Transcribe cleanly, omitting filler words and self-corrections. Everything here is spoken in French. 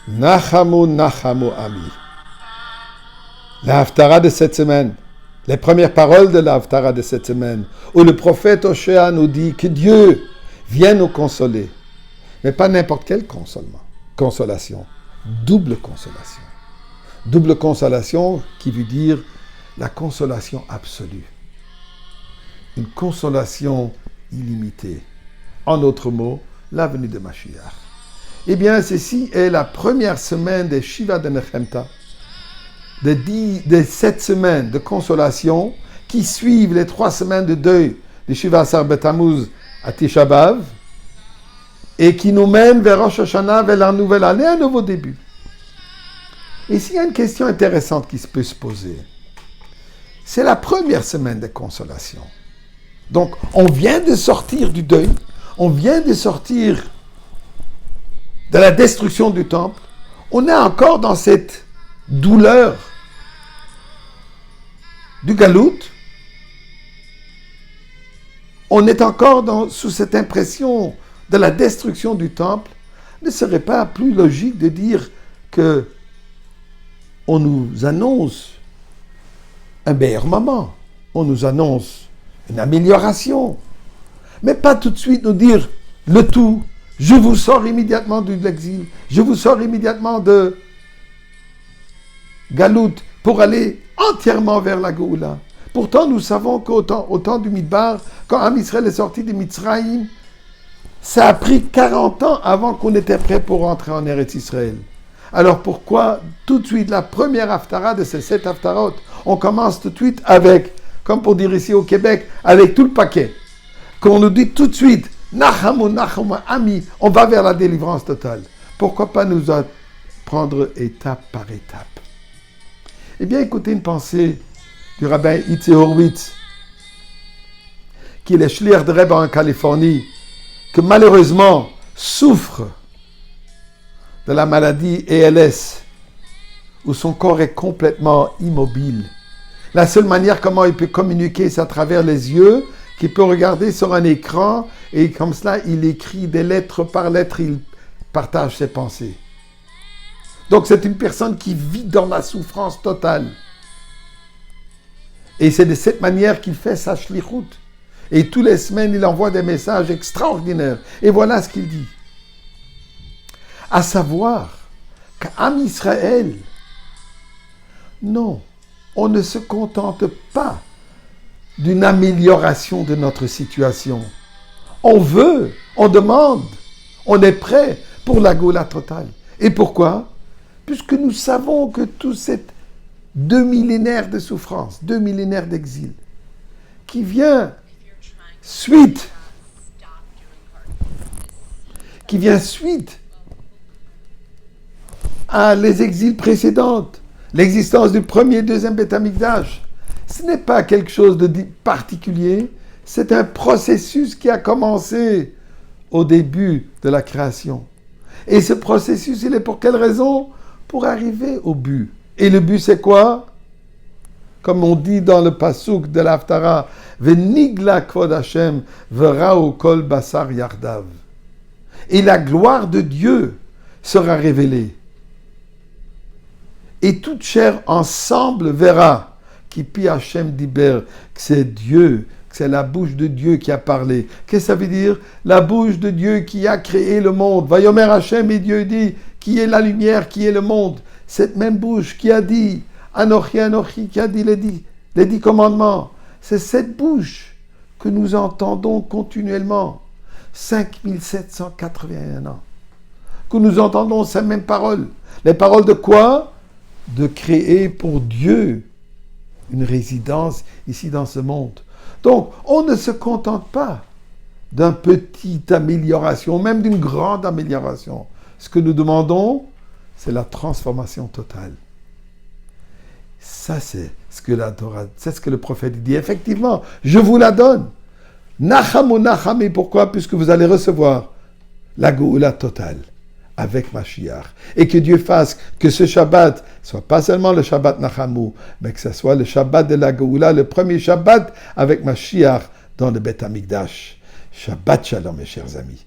Nachamu, Nachamu, Ami. La Haftara de cette semaine, les premières paroles de la Haftara de cette semaine, où le prophète Hoshea nous dit que Dieu vient nous consoler, mais pas n'importe quel consolation, double consolation. Double consolation qui veut dire la consolation absolue. Une consolation illimitée. En d'autres mots, la venue de Mashiach. Eh bien, ceci est la première semaine des Shiva de Nechemta, de 7 semaines de consolation qui suivent les 3 semaines de deuil de Shiva Asar Betamuz à Tisha B'Av et qui nous mènent vers Rosh Hashanah, vers la nouvelle année, un nouveau début. Et s'il y a une question intéressante qui peut se poser, c'est la première semaine de consolation. Donc, on vient de sortir du deuil, on vient de sortir de la destruction du temple, on est encore dans cette douleur du galout, on est encore sous cette impression de la destruction du temple. Ne serait pas plus logique de dire que on nous annonce un meilleur moment, on nous annonce une amélioration, mais pas tout de suite nous dire le tout. Je vous sors immédiatement de l'exil. Je vous sors immédiatement de Galout pour aller entièrement vers la Géoula. Pourtant, nous savons qu'au temps du Midbar, quand Am Israël est sorti de Mitzrayim, ça a pris 40 ans avant qu'on était prêt pour rentrer en Eretz Israël. Alors pourquoi tout de suite, la première Haftara de ces 7 Haftarot, on commence tout de suite avec, comme pour dire ici au Québec, avec tout le paquet. Qu'on nous dit tout de suite, Nachamu, Nachamu, Ami, on va vers la délivrance totale. Pourquoi pas nous prendre étape par étape? Eh bien, écoutez une pensée du rabbin Itzi Horowitz, qui est le shliach de Rebbe en Californie, que malheureusement souffre de la maladie ALS, où son corps est complètement immobile. La seule manière comment il peut communiquer, c'est à travers les yeux, qu'il peut regarder sur un écran, et comme cela, il écrit des lettres par lettre, il partage ses pensées. Donc c'est une personne qui vit dans la souffrance totale. Et c'est de cette manière qu'il fait sa shlichut. Et toutes les semaines, il envoie des messages extraordinaires. Et voilà ce qu'il dit. À savoir qu'Am Israël, non, on ne se contente pas d'une amélioration de notre situation. On veut, on demande, on est prêt pour la Géoula totale. Et pourquoi? Puisque nous savons que tout cette 2 millénaires de souffrance, 2 millénaires d'exil, qui vient suite à les exils précédents, l'existence du premier et deuxième Beth Amikdash, ce n'est pas quelque chose de particulier, c'est un processus qui a commencé au début de la création. Et ce processus, il est pour quelle raison? Pour arriver au but. Et le but, c'est quoi? Comme on dit dans le pasuk de l'Haftara, Venigla kvod Hashem verao kol basar yardav. Et la gloire de Dieu sera révélée. Et toute chair ensemble verra qui pi Hashem diber, que c'est Dieu, que c'est la bouche de Dieu qui a parlé. Qu'est-ce que ça veut dire? La bouche de Dieu qui a créé le monde. Vayomer Hashem, et Dieu dit, qui est la lumière, qui est le monde. Cette même bouche qui a dit, Anochi, Anochi, qui a dit les 10 commandements. C'est cette bouche que nous entendons continuellement. 5781 ans. que nous entendons ces mêmes paroles. Les paroles de quoi? De créer pour Dieu une résidence ici dans ce monde. Donc, on ne se contente pas d'une petite amélioration, même d'une grande amélioration. Ce que nous demandons, c'est la transformation totale. Ça, c'est ce que la Torah, c'est ce que le prophète dit. Effectivement, je vous la donne. Nachamu nachami, pourquoi? Puisque vous allez recevoir la Géoula totale avec Mashiach. Et que Dieu fasse que ce Shabbat soit pas seulement le Shabbat Nachamu, mais que ce soit le Shabbat de la Géoula, le premier Shabbat avec Mashiach dans le Beth Amikdash. Shabbat Shalom, mes chers amis.